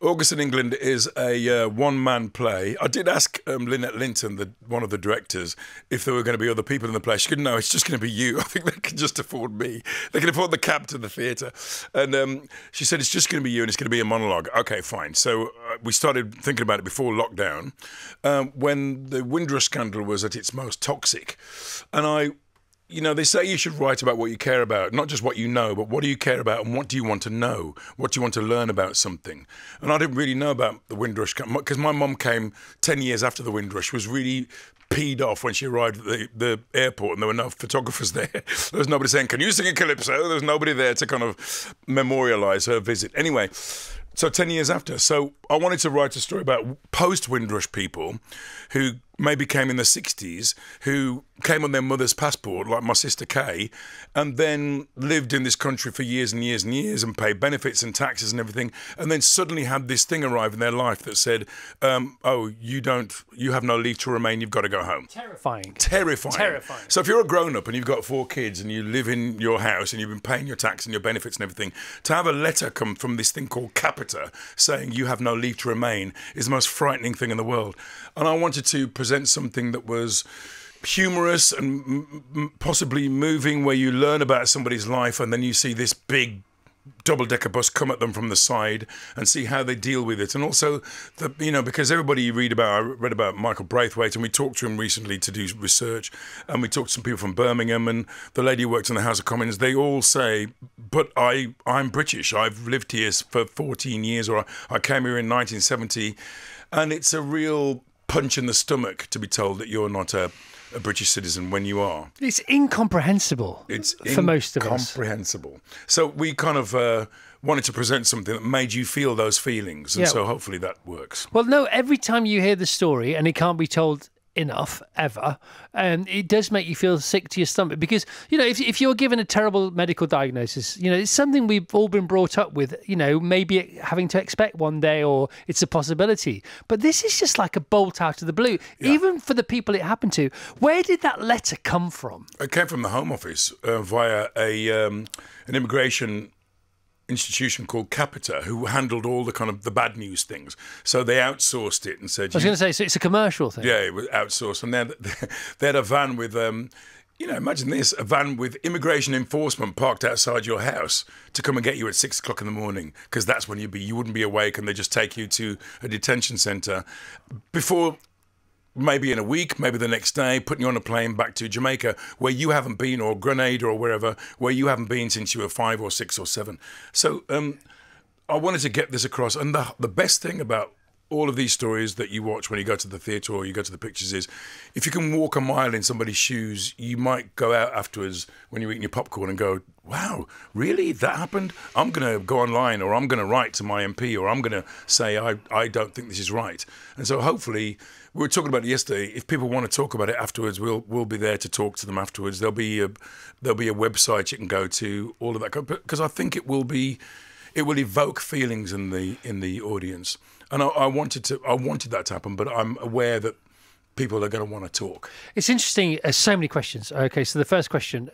August in England is a one-man play. I did ask Lynette Linton, one of the directors, if there were going to be other people in the play. She said, no, it's just going to be you. I think they can just afford me. They can afford the cab to the theatre. And she said, it's just going to be you and it's going to be a monologue. Okay, fine. So we started thinking about it before lockdown, when the Windrush scandal was at its most toxic. And you know, they say you should write about what you care about, not just what you know, but what do you care about and what do you want to know? What do you want to learn about something? And I didn't really know about the Windrush, because my mum came 10 years after the Windrush, was really peed off when she arrived at the airport and there were no photographers there. There was nobody saying, can you sing a calypso? There was nobody there to kind of memorialise her visit. Anyway, so 10 years after. So I wanted to write a story about post-Windrush people who maybe came in the 60s, who came on their mother's passport, like my sister Kay, and then lived in this country for years and years and years and paid benefits and taxes and everything, and then suddenly had this thing arrive in their life that said, oh, you have no leave to remain, you've got to go home. Terrifying. Terrifying. Terrifying. So if you're a grown-up and you've got 4 kids and you live in your house and you've been paying your tax and your benefits and everything, to have a letter come from this thing called Capita saying you have no leave to remain is the most frightening thing in the world. And I wanted to present something that was humorous and possibly moving, where you learn about somebody's life and then you see this big double-decker bus come at them from the side and see how they deal with it. And also, you know, because everybody you read about, I read about Michael Braithwaite, and we talked to him recently to do research, and we talked to some people from Birmingham, and the lady who worked in the House of Commons, they all say, but I'm British, I've lived here for 14 years, or I came here in 1970, and it's a real punch in the stomach to be told that you're not a British citizen when you are. It's incomprehensible for most of us. Incomprehensible. So we kind of wanted to present something that made you feel those feelings, and so hopefully that works. Well, no, every time you hear the story, and it can't be told enough ever, it does make you feel sick to your stomach, because, you know, if you're given a terrible medical diagnosis, you know, it's something we've all been brought up with, you know, maybe having to expect one day, or it's a possibility. But this is just like a bolt out of the blue, even for the people it happened to. Where did that letter come from? It came from the Home Office via an immigration institution called Capita, who handled all the kind of the bad news things. So they outsourced it and said... I was going to say, so it's a commercial thing. Yeah, it was outsourced. And they had a van with, you know, imagine this, a van with immigration enforcement parked outside your house to come and get you at 6 o'clock in the morning, because that's when you wouldn't be awake, and they just take you to a detention centre before... maybe in a week, maybe the next day, putting you on a plane back to Jamaica, where you haven't been, or Grenada or wherever, where you haven't been since you were 5 or 6 or 7. So I wanted to get this across. And the best thing about all of these stories that you watch when you go to the theatre or you go to the pictures is, if you can walk a mile in somebody's shoes, you might go out afterwards when you're eating your popcorn and go, wow, really? That happened? I'm going to go online, or I'm going to write to my MP, or I'm going to say, I don't think this is right. And so hopefully, we were talking about it yesterday, if people want to talk about it afterwards, we'll be there to talk to them afterwards. There'll be a website you can go to, all of that, because I think it will evoke feelings in the audience. And I wanted that to happen, but I'm aware that people are going to want to talk. It's interesting. So many questions. Okay, so the first question,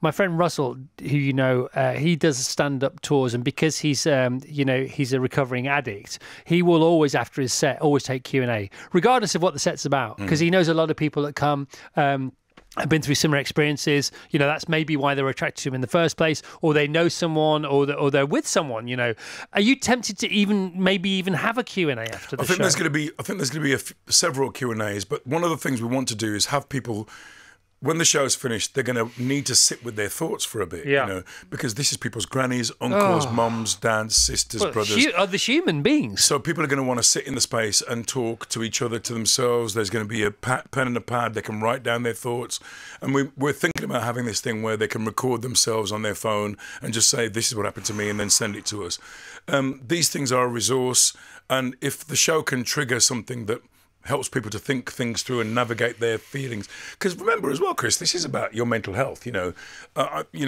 my friend Russell, who you know, he does stand-up tours, and because he's, you know, he's a recovering addict, he will always, after his set, always take Q&A, regardless of what the set's about, because he knows a lot of people that come. Have been through similar experiences. You know, that's maybe why they were attracted to him in the first place, or they know someone, or they're with someone. You know, are you tempted to maybe even have a Q&A after the show? I think there's going to be several Q&As, but one of the things we want to do is have people, when the show's finished, they're going to need to sit with their thoughts for a bit, you know, because this is people's grannies, uncles, mums, dads, sisters, brothers. Are human beings. So people are going to want to sit in the space and talk to each other, to themselves. There's going to be a pen and a pad. They can write down their thoughts. And we're thinking about having this thing where they can record themselves on their phone and just say, this is what happened to me, and then send it to us. These things are a resource. And if the show can trigger something that helps people to think things through and navigate their feelings. Because remember as well, Chris, this is about your mental health. You know,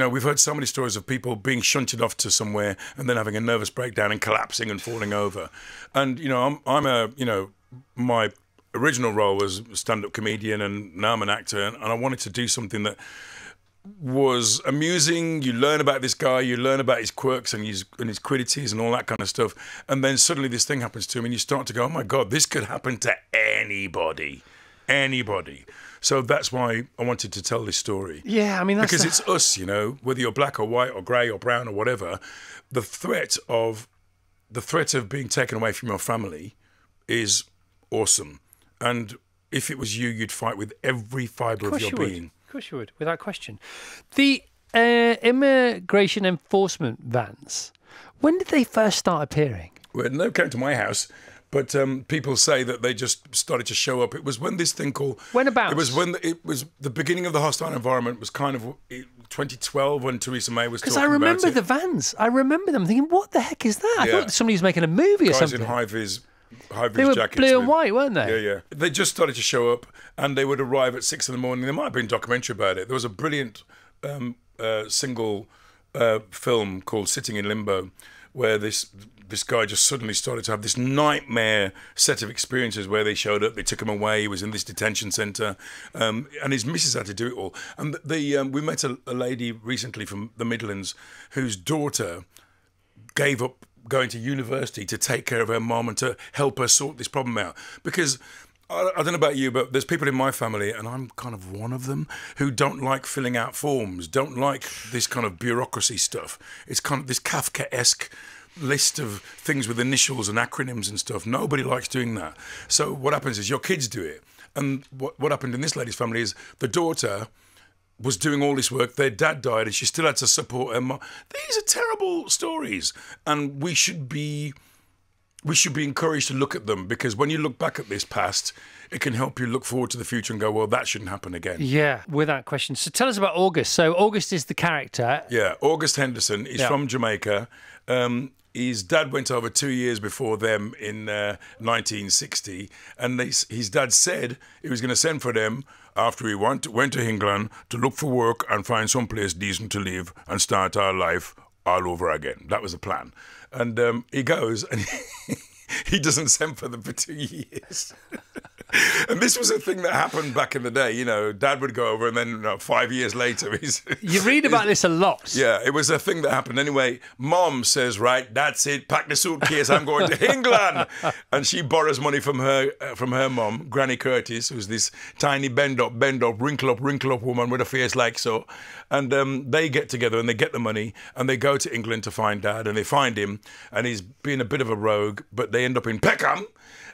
we've heard so many stories of people being shunted off to somewhere and then having a nervous breakdown and collapsing and falling over. And you know, my original role was stand-up comedian, and now I'm an actor, and I wanted to do something that was amusing. You learn about this guy, you learn about his quirks and his quiddities and all that kind of stuff. And then suddenly this thing happens to him and you start to go, oh my God, this could happen to anybody. Anybody. So that's why I wanted to tell this story. Yeah, I mean, that's because it's us, you know, whether you're black or white or grey or brown or whatever, the threat of being taken away from your family is awesome. And if it was you, you'd fight with every fibre of your being. Of course you would, without question. The immigration enforcement vans, when did they first start appearing? Well, they came to my house, but people say that they just started to show up. It was when this thing called... Whenabouts? It was when it was the beginning of the hostile environment was kind of 2012 when Theresa May was talking about it. Because I remember the vans. I remember them thinking, what the heck is that? I thought somebody was making a movie or something. Guys in high-vis they were jackets. blue and white, weren't they? Yeah, yeah. They just started to show up and they would arrive at 6 in the morning. There might have been a documentary about it. There was a brilliant single film called Sitting in Limbo where this guy just suddenly started to have this nightmare set of experiences where they showed up, they took him away, he was in this detention centre, and his missus had to do it all. And we met a lady recently from the Midlands whose daughter gave up going to university to take care of her mom and to help her sort this problem out. Because I don't know about you, but there's people in my family, and I'm kind of one of them, who don't like filling out forms, don't like this kind of bureaucracy stuff. It's kind of this Kafkaesque list of things with initials and acronyms and stuff. Nobody likes doing that. So what happens is your kids do it. And what happened in this lady's family is the daughter was doing all this work. Their dad died and she still had to support her mom. These are terrible stories. And we should be encouraged to look at them, because when you look back at this past, it can help you look forward to the future and go, well, that shouldn't happen again. Yeah, without question. So tell us about August. So August is the character. Yeah, August Henderson is from Jamaica. His dad went over 2 years before them in 1960, and his dad said he was going to send for them after he went to England to look for work and find some place decent to live and start our life all over again. That was the plan. And he goes and he doesn't send for them for 2 years. And this was a thing that happened back in the day. You know, Dad would go over and then 5 years later You read about this a lot. Yeah, it was a thing that happened. Anyway, Mom says, right, that's it, pack the suitcase, I'm going to England. And she borrows money from her mom, Granny Curtis, who's this tiny bend up, wrinkle up woman with a face like so. And they get together and they get the money and they go to England to find Dad, and they find him and he's being a bit of a rogue, but they end up in Peckham.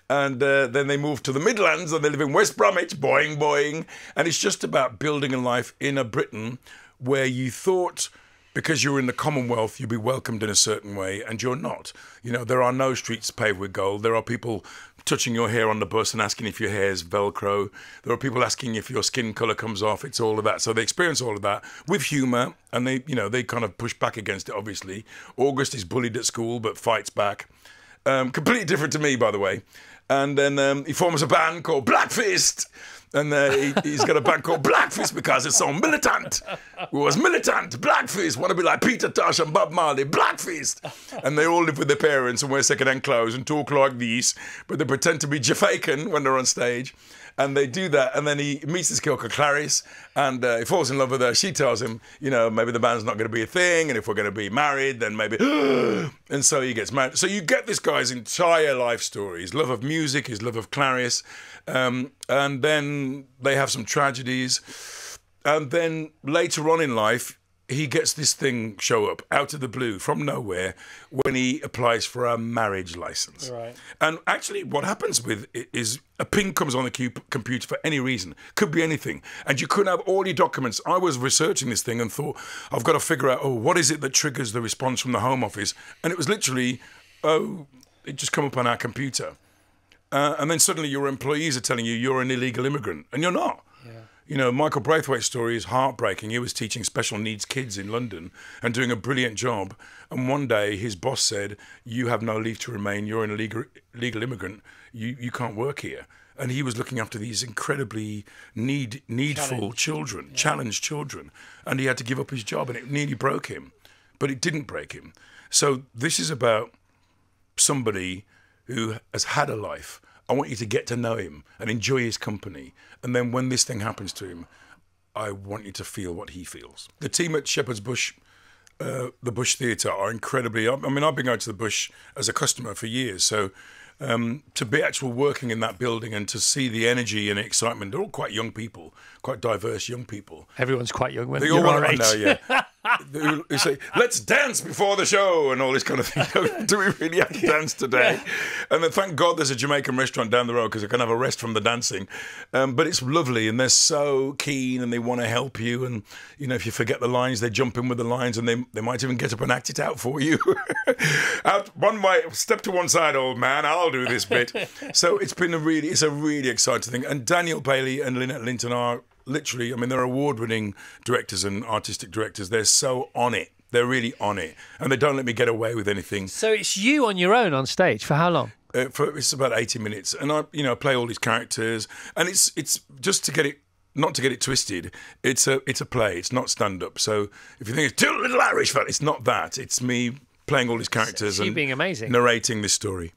And then they move to the Midlands and they live in West Bromwich, boing. And it's just about building a life in a Britain where you thought because you're in the Commonwealth you'd be welcomed in a certain way, and you're not. You know, there are no streets paved with gold. There are people touching your hair on the bus and asking if your hair's Velcro. There are people asking if your skin colour comes off. It's all of that. So they experience all of that with humour, and they kind of push back against it, obviously. August is bullied at school but fights back. Completely different to me, by the way. And then he forms a band called Black Fist. And he's got a band called Black Fist because it's so militant. Who was militant, Black Fist, want to be like Peter Tosh and Bob Marley, Black Fist. And they all live with their parents and wear second-hand clothes and talk like these, but they pretend to be Jamaican when they're on stage. And they do that, and then he meets this girl called Clarice, and he falls in love with her. She tells him, you know, maybe the band's not going to be a thing, and if we're going to be married, then maybe... And so he gets married. So you get this guy's entire life story, his love of music, his love of Clarice, and then they have some tragedies. And then later on in life, he gets this thing show up out of the blue from nowhere when he applies for a marriage license. Right. And actually what happens with it is a ping comes on the computer for any reason. Could be anything. And you couldn't have all your documents. I was researching this thing and thought, I've got to figure out, what is it that triggers the response from the Home Office? And it was literally, it just come up on our computer. And then suddenly your employees are telling you you're an illegal immigrant, and you're not. Yeah. You know, Michael Braithwaite's story is heartbreaking. He was teaching special needs kids in London and doing a brilliant job. And one day his boss said, you have no leave to remain. You're an illegal immigrant. You can't work here. And he was looking after these incredibly needful children, challenged children. And he had to give up his job, and it nearly broke him. But it didn't break him. So this is about somebody who has had a life. I want you to get to know him and enjoy his company. And then when this thing happens to him, I want you to feel what he feels. The team at Shepherd's Bush, the Bush Theatre, are incredibly... I mean, I've been going to the Bush as a customer for years, so to be actually working in that building and to see the energy and excitement, they're all quite young people, quite diverse young people. Everyone's quite young when they all want to know, yeah. They say, let's dance before the show and all this kind of thing. Do we really have to dance today? Yeah. And then thank God there's a Jamaican restaurant down the road because I can have a rest from the dancing. But it's lovely and they're so keen and they want to help you. And, you know, if you forget the lines, they jump in with the lines and they might even get up and act it out for you. Out one way, step to one side, old man, I'll do this bit. So it's been a really exciting thing. And Daniel Bailey and Lynette Linton are literally, I mean, they're award-winning directors and artistic directors. They're so on it. They're really on it. And they don't let me get away with anything. So it's you on your own on stage for how long? It's about 80 minutes. And I, you know, play all these characters. And it's just to get it, not to get it twisted, it's a play. It's not stand-up. So if you think it's two little Irish fellas, it's not that. It's me playing all these characters you and being amazing, narrating this story.